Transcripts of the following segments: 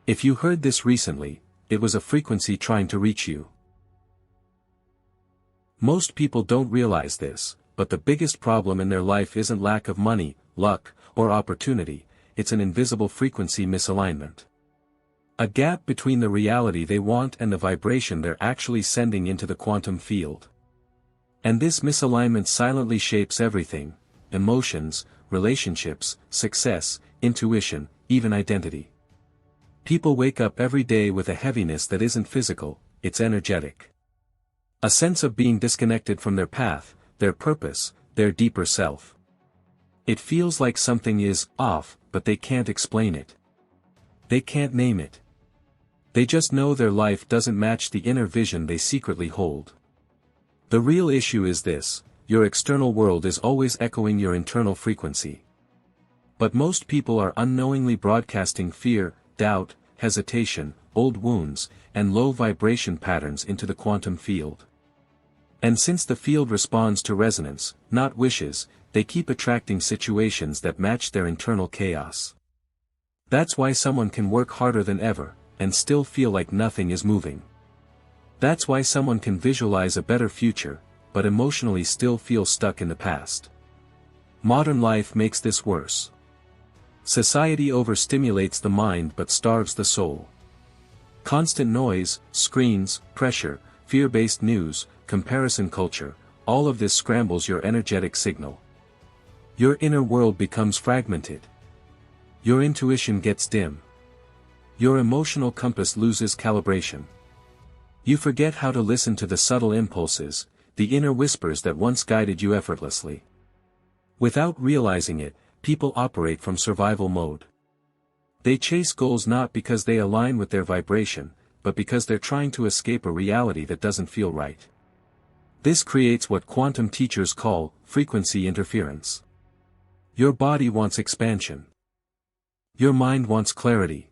If you heard this recently, it was a frequency trying to reach you. Most people don't realize this, but the biggest problem in their life isn't lack of money, luck, or opportunity, it's an invisible frequency misalignment. A gap between the reality they want and the vibration they're actually sending into the quantum field. And this misalignment silently shapes everything: emotions, relationships, success, intuition, even identity. People wake up every day with a heaviness that isn't physical, it's energetic. A sense of being disconnected from their path, their purpose, their deeper self. It feels like something is off, but they can't explain it. They can't name it. They just know their life doesn't match the inner vision they secretly hold. The real issue is this: your external world is always echoing your internal frequency. But most people are unknowingly broadcasting fear, doubt, hesitation, old wounds, and low vibration patterns into the quantum field. And since the field responds to resonance, not wishes, they keep attracting situations that match their internal chaos. That's why someone can work harder than ever, and still feel like nothing is moving. That's why someone can visualize a better future, but emotionally still feel stuck in the past. Modern life makes this worse. Society overstimulates the mind but starves the soul. Constant noise, screens, pressure, fear-based news, comparison culture, all of this scrambles your energetic signal. Your inner world becomes fragmented. Your intuition gets dim. Your emotional compass loses calibration. You forget how to listen to the subtle impulses, the inner whispers that once guided you effortlessly. Without realizing it, people operate from survival mode. They chase goals not because they align with their vibration, but because they're trying to escape a reality that doesn't feel right. This creates what quantum teachers call frequency interference. Your body wants expansion. Your mind wants clarity.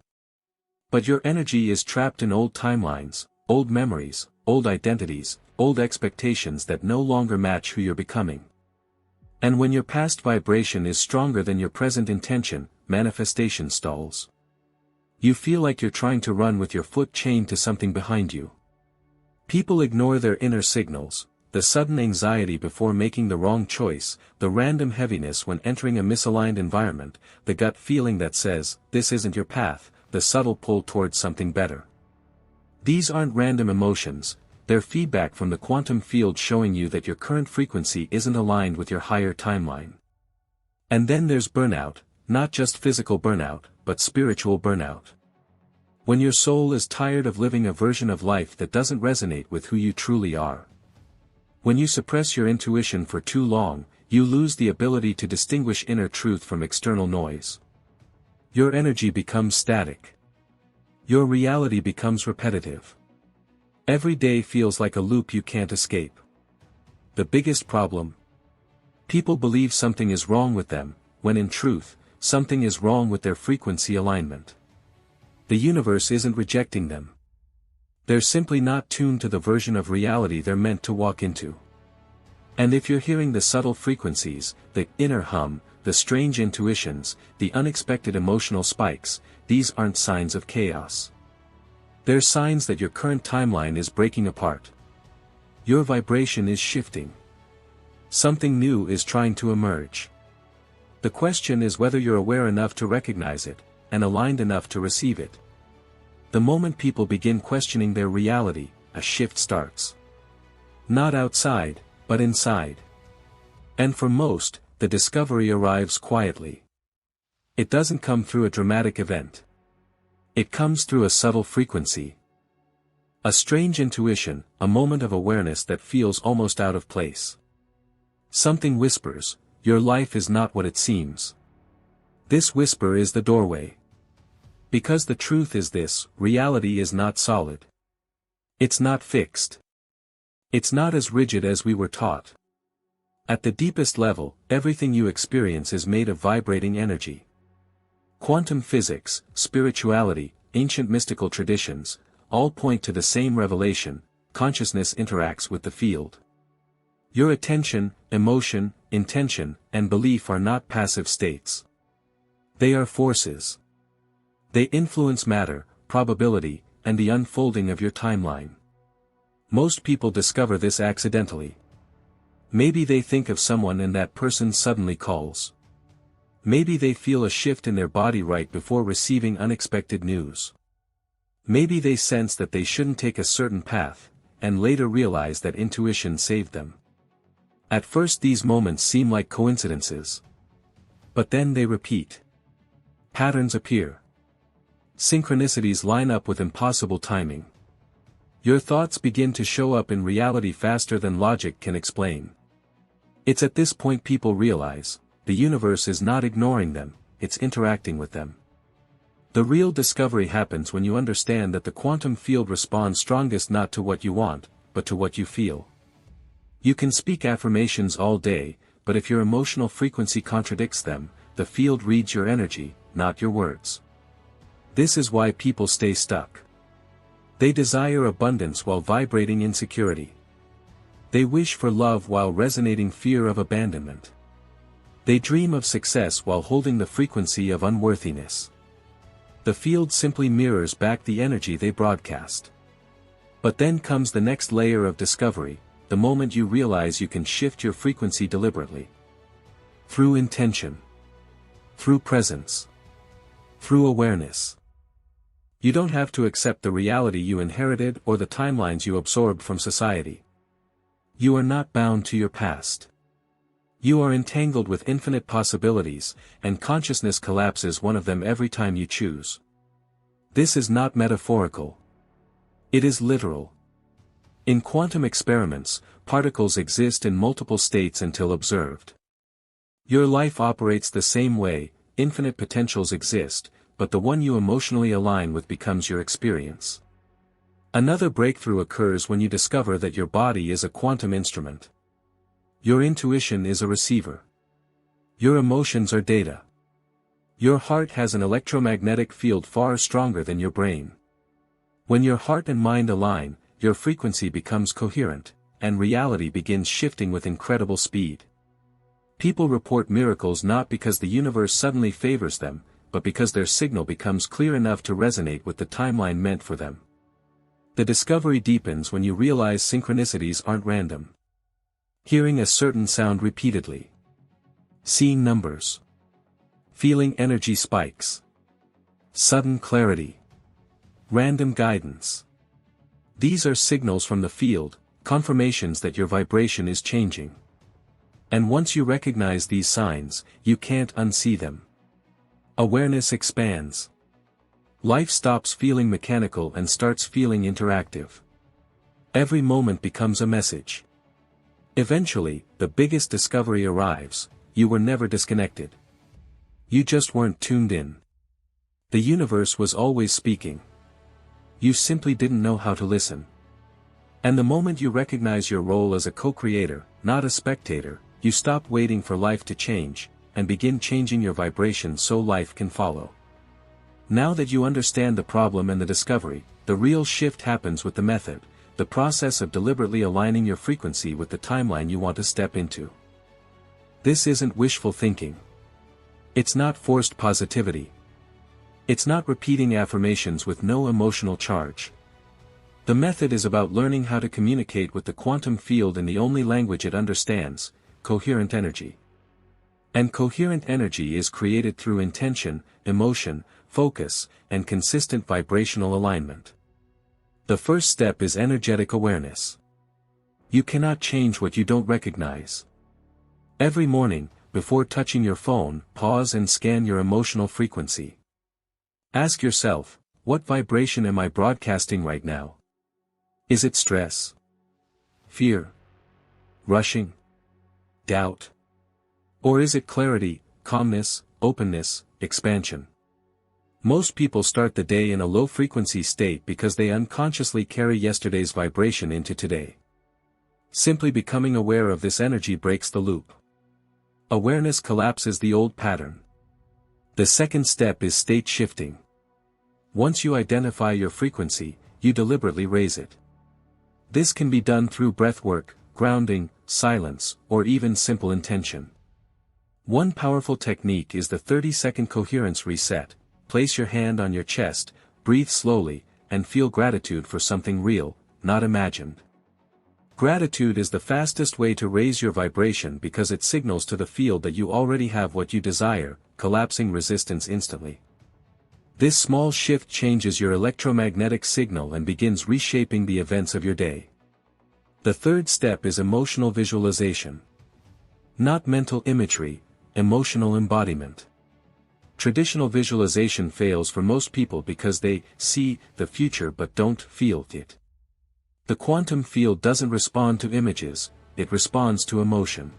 But your energy is trapped in old timelines, old memories, old identities, old expectations that no longer match who you're becoming. And when your past vibration is stronger than your present intention, manifestation stalls. You feel like you're trying to run with your foot chained to something behind you. People ignore their inner signals, the sudden anxiety before making the wrong choice, the random heaviness when entering a misaligned environment, the gut feeling that says, "This isn't your path," the subtle pull towards something better. These aren't random emotions, they're feedback from the quantum field showing you that your current frequency isn't aligned with your higher timeline. And then there's burnout, not just physical burnout, but spiritual burnout. When your soul is tired of living a version of life that doesn't resonate with who you truly are. When you suppress your intuition for too long, you lose the ability to distinguish inner truth from external noise. Your energy becomes static. Your reality becomes repetitive. Every day feels like a loop you can't escape. The biggest problem? People believe something is wrong with them, when in truth, something is wrong with their frequency alignment. The universe isn't rejecting them. They're simply not tuned to the version of reality they're meant to walk into. And if you're hearing the subtle frequencies, the inner hum, the strange intuitions, the unexpected emotional spikes, these aren't signs of chaos. They're signs that your current timeline is breaking apart. Your vibration is shifting. Something new is trying to emerge. The question is whether you're aware enough to recognize it, and aligned enough to receive it. The moment people begin questioning their reality, a shift starts. Not outside, but inside. And for most, the discovery arrives quietly. It doesn't come through a dramatic event. It comes through a subtle frequency. A strange intuition, a moment of awareness that feels almost out of place. Something whispers, your life is not what it seems. This whisper is the doorway. Because the truth is this, reality is not solid. It's not fixed. It's not as rigid as we were taught. At the deepest level, everything you experience is made of vibrating energy. Quantum physics, spirituality, ancient mystical traditions, all point to the same revelation: consciousness interacts with the field. Your attention, emotion, intention, and belief are not passive states. They are forces. They influence matter, probability, and the unfolding of your timeline. Most people discover this accidentally. Maybe they think of someone and that person suddenly calls. Maybe they feel a shift in their body right before receiving unexpected news. Maybe they sense that they shouldn't take a certain path, and later realize that intuition saved them. At first these moments seem like coincidences. But then they repeat. Patterns appear. Synchronicities line up with impossible timing. Your thoughts begin to show up in reality faster than logic can explain. It's at this point people realize, the universe is not ignoring them, it's interacting with them. The real discovery happens when you understand that the quantum field responds strongest not to what you want, but to what you feel. You can speak affirmations all day, but if your emotional frequency contradicts them, the field reads your energy, not your words. This is why people stay stuck. They desire abundance while vibrating insecurity. They wish for love while resonating fear of abandonment. They dream of success while holding the frequency of unworthiness. The field simply mirrors back the energy they broadcast. But then comes the next layer of discovery, the moment you realize you can shift your frequency deliberately. Through intention. Through presence. Through awareness. You don't have to accept the reality you inherited or the timelines you absorbed from society. You are not bound to your past. You are entangled with infinite possibilities, and consciousness collapses one of them every time you choose. This is not metaphorical. It is literal. In quantum experiments, particles exist in multiple states until observed. Your life operates the same way, infinite potentials exist, but the one you emotionally align with becomes your experience. Another breakthrough occurs when you discover that your body is a quantum instrument. Your intuition is a receiver. Your emotions are data. Your heart has an electromagnetic field far stronger than your brain. When your heart and mind align, your frequency becomes coherent, and reality begins shifting with incredible speed. People report miracles not because the universe suddenly favors them, but because their signal becomes clear enough to resonate with the timeline meant for them. The discovery deepens when you realize synchronicities aren't random. Hearing a certain sound repeatedly. Seeing numbers. Feeling energy spikes. Sudden clarity. Random guidance. These are signals from the field, confirmations that your vibration is changing. And once you recognize these signs, you can't unsee them. Awareness expands. Life stops feeling mechanical and starts feeling interactive. Every moment becomes a message. Eventually, the biggest discovery arrives: you were never disconnected. You just weren't tuned in. The universe was always speaking. You simply didn't know how to listen. And the moment you recognize your role as a co-creator, not a spectator, you stop waiting for life to change, and begin changing your vibration so life can follow. Now that you understand the problem and the discovery, the real shift happens with the method. The process of deliberately aligning your frequency with the timeline you want to step into. This isn't wishful thinking. It's not forced positivity. It's not repeating affirmations with no emotional charge. The method is about learning how to communicate with the quantum field in the only language it understands, coherent energy. And coherent energy is created through intention, emotion, focus, and consistent vibrational alignment. The first step is energetic awareness. You cannot change what you don't recognize. Every morning, before touching your phone, pause and scan your emotional frequency. Ask yourself, what vibration am I broadcasting right now? Is it stress? Fear? Rushing? Doubt? Or is it clarity, calmness, openness, expansion? Most people start the day in a low-frequency state because they unconsciously carry yesterday's vibration into today. Simply becoming aware of this energy breaks the loop. Awareness collapses the old pattern. The second step is state shifting. Once you identify your frequency, you deliberately raise it. This can be done through breathwork, grounding, silence, or even simple intention. One powerful technique is the 30-second coherence reset. Place your hand on your chest, breathe slowly, and feel gratitude for something real, not imagined. Gratitude is the fastest way to raise your vibration because it signals to the field that you already have what you desire, collapsing resistance instantly. This small shift changes your electromagnetic signal and begins reshaping the events of your day. The third step is emotional visualization. Not mental imagery, emotional embodiment. Traditional visualization fails for most people because they see the future but don't feel it. The quantum field doesn't respond to images, it responds to emotion.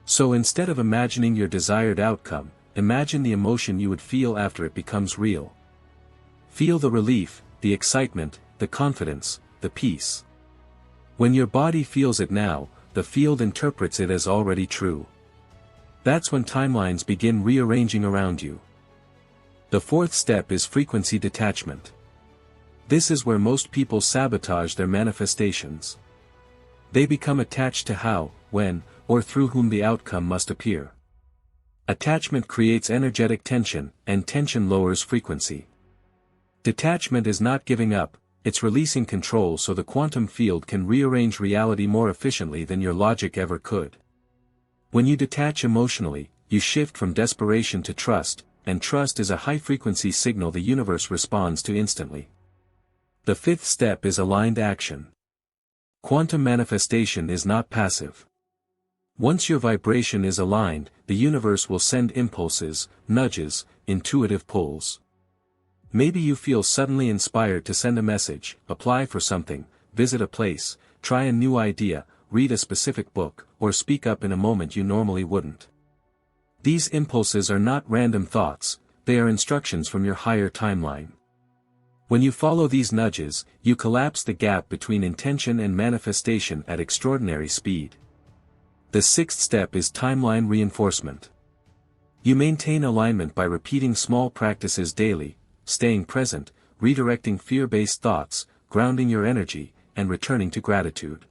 So instead of imagining your desired outcome, imagine the emotion you would feel after it becomes real. Feel the relief, the excitement, the confidence, the peace. When your body feels it now, the field interprets it as already true. That's when timelines begin rearranging around you. The fourth step is frequency detachment. This is where most people sabotage their manifestations. They become attached to how, when, or through whom the outcome must appear. Attachment creates energetic tension, and tension lowers frequency. Detachment is not giving up, it's releasing control so the quantum field can rearrange reality more efficiently than your logic ever could. When you detach emotionally, you shift from desperation to trust, and trust is a high-frequency signal the universe responds to instantly. The fifth step is aligned action. Quantum manifestation is not passive. Once your vibration is aligned, the universe will send impulses, nudges, intuitive pulls. Maybe you feel suddenly inspired to send a message, apply for something, visit a place, try a new idea, read a specific book, or speak up in a moment you normally wouldn't. These impulses are not random thoughts, they are instructions from your higher timeline. When you follow these nudges, you collapse the gap between intention and manifestation at extraordinary speed. The sixth step is timeline reinforcement. You maintain alignment by repeating small practices daily, staying present, redirecting fear-based thoughts, grounding your energy, and returning to gratitude.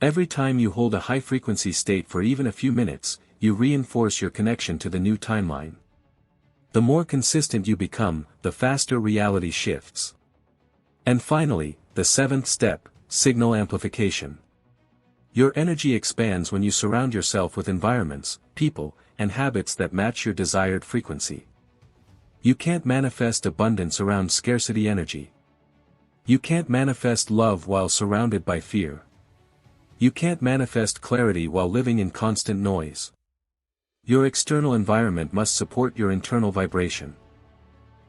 Every time you hold a high-frequency state for even a few minutes, you reinforce your connection to the new timeline. The more consistent you become, the faster reality shifts. And finally, the seventh step, signal amplification. Your energy expands when you surround yourself with environments, people, and habits that match your desired frequency. You can't manifest abundance around scarcity energy. You can't manifest love while surrounded by fear. You can't manifest clarity while living in constant noise. Your external environment must support your internal vibration.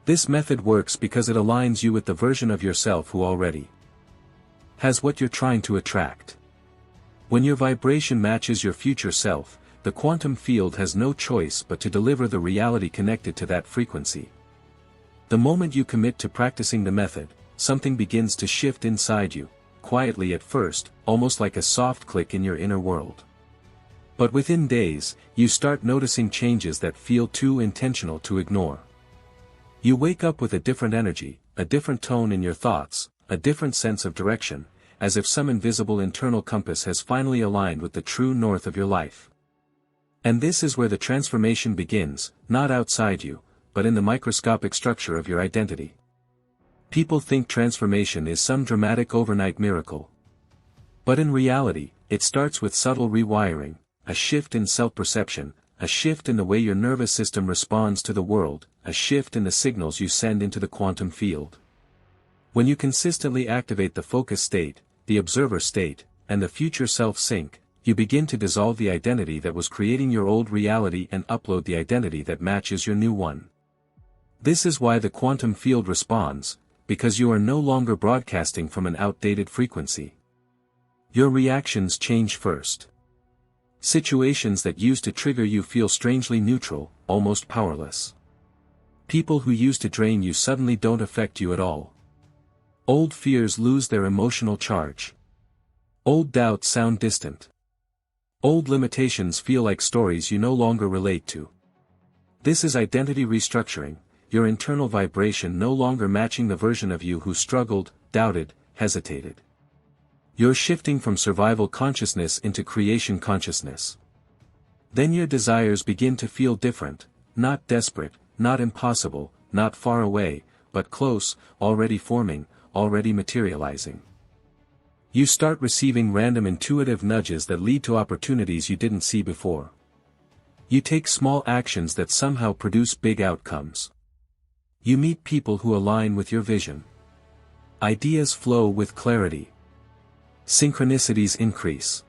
This method works because it aligns you with the version of yourself who already has what you're trying to attract. When your vibration matches your future self, the quantum field has no choice but to deliver the reality connected to that frequency. The moment you commit to practicing the method, something begins to shift inside you, quietly at first, almost like a soft click in your inner world. But within days, you start noticing changes that feel too intentional to ignore. You wake up with a different energy, a different tone in your thoughts, a different sense of direction, as if some invisible internal compass has finally aligned with the true north of your life. And this is where the transformation begins, not outside you, but in the microscopic structure of your identity. People think transformation is some dramatic overnight miracle. But in reality, it starts with subtle rewiring, a shift in self-perception, a shift in the way your nervous system responds to the world, a shift in the signals you send into the quantum field. When you consistently activate the focus state, the observer state, and the future self sync, you begin to dissolve the identity that was creating your old reality and upload the identity that matches your new one. This is why the quantum field responds, because you are no longer broadcasting from an outdated frequency. Your reactions change first. Situations that used to trigger you feel strangely neutral, almost powerless. People who used to drain you suddenly don't affect you at all. Old fears lose their emotional charge. Old doubts sound distant. Old limitations feel like stories you no longer relate to. This is identity restructuring, your internal vibration no longer matching the version of you who struggled, doubted, hesitated. You're shifting from survival consciousness into creation consciousness. Then your desires begin to feel different, not desperate, not impossible, not far away, but close, already forming, already materializing. You start receiving random intuitive nudges that lead to opportunities you didn't see before. You take small actions that somehow produce big outcomes. You meet people who align with your vision. Ideas flow with clarity. Synchronicities increase.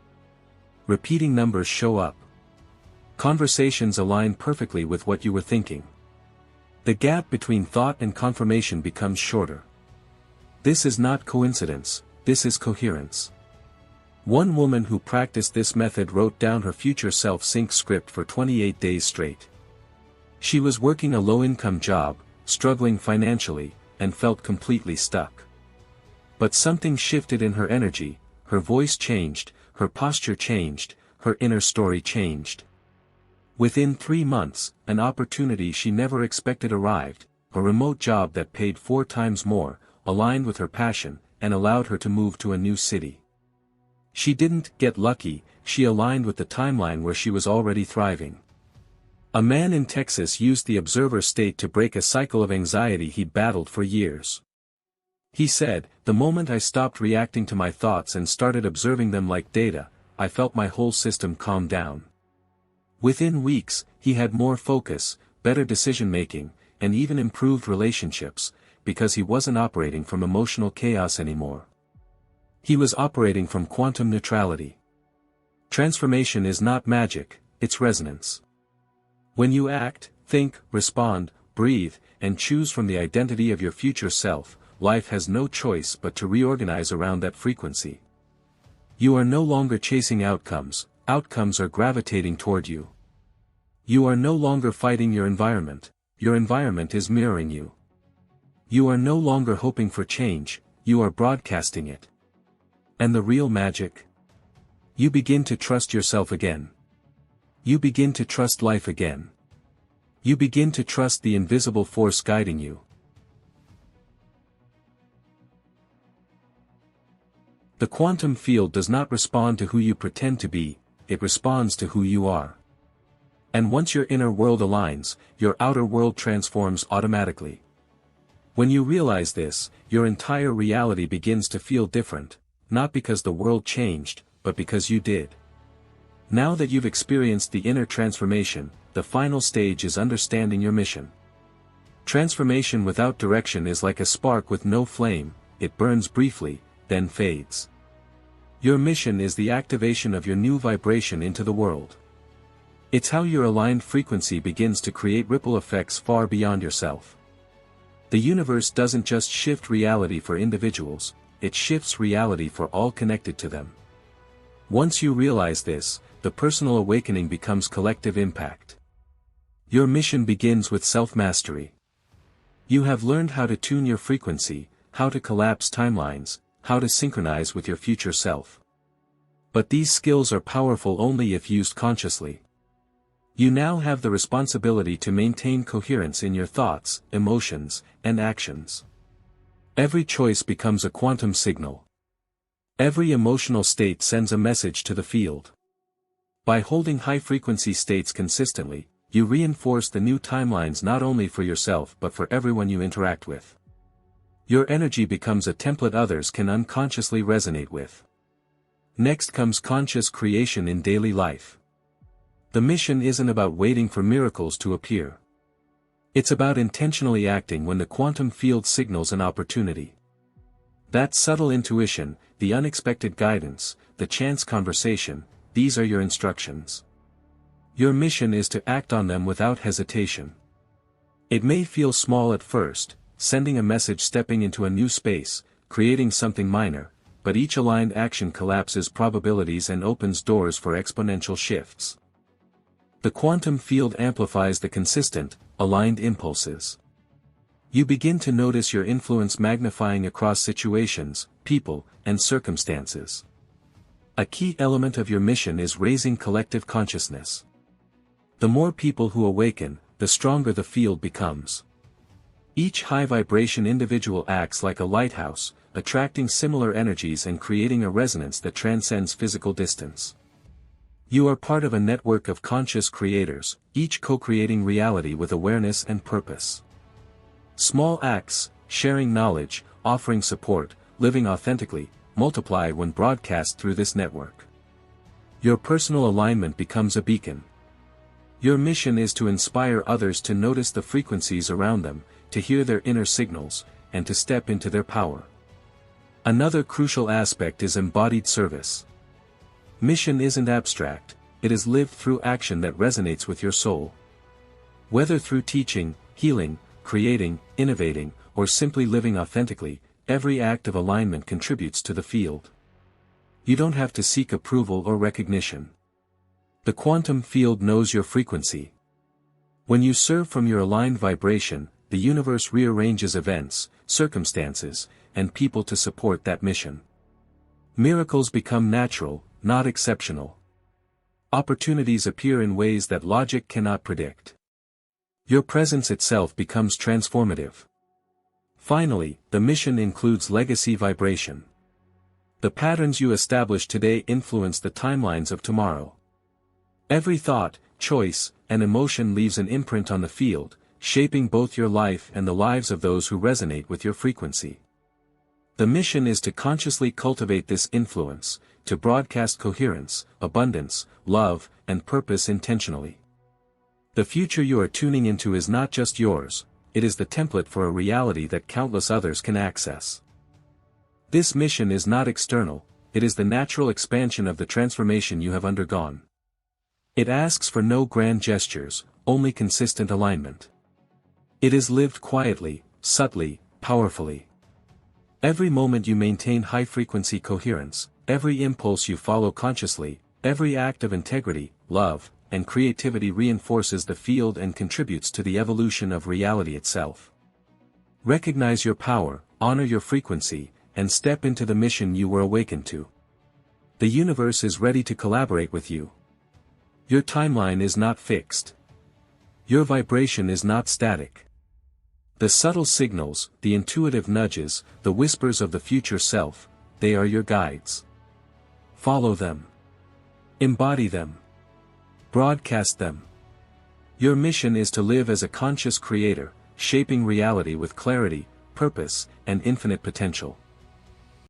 Repeating numbers show up. Conversations align perfectly with what you were thinking. The gap between thought and confirmation becomes shorter. This is not coincidence, this is coherence. One woman who practiced this method wrote down her future self-sync script for 28 days straight. She was working a low-income job, struggling financially, and felt completely stuck. But something shifted in her energy, her voice changed, her posture changed, her inner story changed. Within 3 months, an opportunity she never expected arrived, a remote job that paid 4 times more, aligned with her passion, and allowed her to move to a new city. She didn't get lucky, she aligned with the timeline where she was already thriving. A man in Texas used the observer state to break a cycle of anxiety he'd battled for years. He said, "The moment I stopped reacting to my thoughts and started observing them like data, I felt my whole system calm down." Within weeks, he had more focus, better decision-making, and even improved relationships, because he wasn't operating from emotional chaos anymore. He was operating from quantum neutrality. Transformation is not magic, it's resonance. When you act, think, respond, breathe, and choose from the identity of your future self, life has no choice but to reorganize around that frequency. You are no longer chasing outcomes, outcomes are gravitating toward you. You are no longer fighting your environment is mirroring you. You are no longer hoping for change, you are broadcasting it. And the real magic? You begin to trust yourself again. You begin to trust life again. You begin to trust the invisible force guiding you. The quantum field does not respond to who you pretend to be, it responds to who you are. And once your inner world aligns, your outer world transforms automatically. When you realize this, your entire reality begins to feel different, not because the world changed, but because you did. Now that you've experienced the inner transformation, the final stage is understanding your mission. Transformation without direction is like a spark with no flame, it burns briefly, then fades. Your mission is the activation of your new vibration into the world. It's how your aligned frequency begins to create ripple effects far beyond yourself. The universe doesn't just shift reality for individuals, it shifts reality for all connected to them. Once you realize this, the personal awakening becomes collective impact. Your mission begins with self-mastery. You have learned how to tune your frequency, how to collapse timelines, how to synchronize with your future self. But these skills are powerful only if used consciously. You now have the responsibility to maintain coherence in your thoughts, emotions, and actions. Every choice becomes a quantum signal. Every emotional state sends a message to the field. By holding high-frequency states consistently, you reinforce the new timelines not only for yourself but for everyone you interact with. Your energy becomes a template others can unconsciously resonate with. Next comes conscious creation in daily life. The mission isn't about waiting for miracles to appear. It's about intentionally acting when the quantum field signals an opportunity. That subtle intuition, the unexpected guidance, the chance conversation, these are your instructions. Your mission is to act on them without hesitation. It may feel small at first, sending a message, stepping into a new space, creating something minor, but each aligned action collapses probabilities and opens doors for exponential shifts. The quantum field amplifies the consistent, aligned impulses. You begin to notice your influence magnifying across situations, people, and circumstances. A key element of your mission is raising collective consciousness. The more people who awaken, the stronger the field becomes. Each high-vibration individual acts like a lighthouse, attracting similar energies and creating a resonance that transcends physical distance. You are part of a network of conscious creators, each co-creating reality with awareness and purpose. Small acts, sharing knowledge, offering support, living authentically, multiply when broadcast through this network. Your personal alignment becomes a beacon. Your mission is to inspire others to notice the frequencies around them, to hear their inner signals, and to step into their power. Another crucial aspect is embodied service. Mission isn't abstract, it is lived through action that resonates with your soul. Whether through teaching, healing, creating, innovating, or simply living authentically, every act of alignment contributes to the field. You don't have to seek approval or recognition. The quantum field knows your frequency. When you serve from your aligned vibration, the universe rearranges events, circumstances, and people to support that mission. Miracles become natural, not exceptional. Opportunities appear in ways that logic cannot predict. Your presence itself becomes transformative. Finally, the mission includes legacy vibration. The patterns you establish today influence the timelines of tomorrow. Every thought, choice, and emotion leaves an imprint on the field, shaping both your life and the lives of those who resonate with your frequency. The mission is to consciously cultivate this influence, to broadcast coherence, abundance, love, and purpose intentionally. The future you are tuning into is not just yours, it is the template for a reality that countless others can access. This mission is not external, it is the natural expansion of the transformation you have undergone. It asks for no grand gestures, only consistent alignment. It is lived quietly, subtly, powerfully. Every moment you maintain high-frequency coherence, every impulse you follow consciously, every act of integrity, love, and creativity reinforces the field and contributes to the evolution of reality itself. Recognize your power, honor your frequency, and step into the mission you were awakened to. The universe is ready to collaborate with you. Your timeline is not fixed. Your vibration is not static. The subtle signals, the intuitive nudges, the whispers of the future self, they are your guides. Follow them. Embody them. Broadcast them. Your mission is to live as a conscious creator, shaping reality with clarity, purpose, and infinite potential.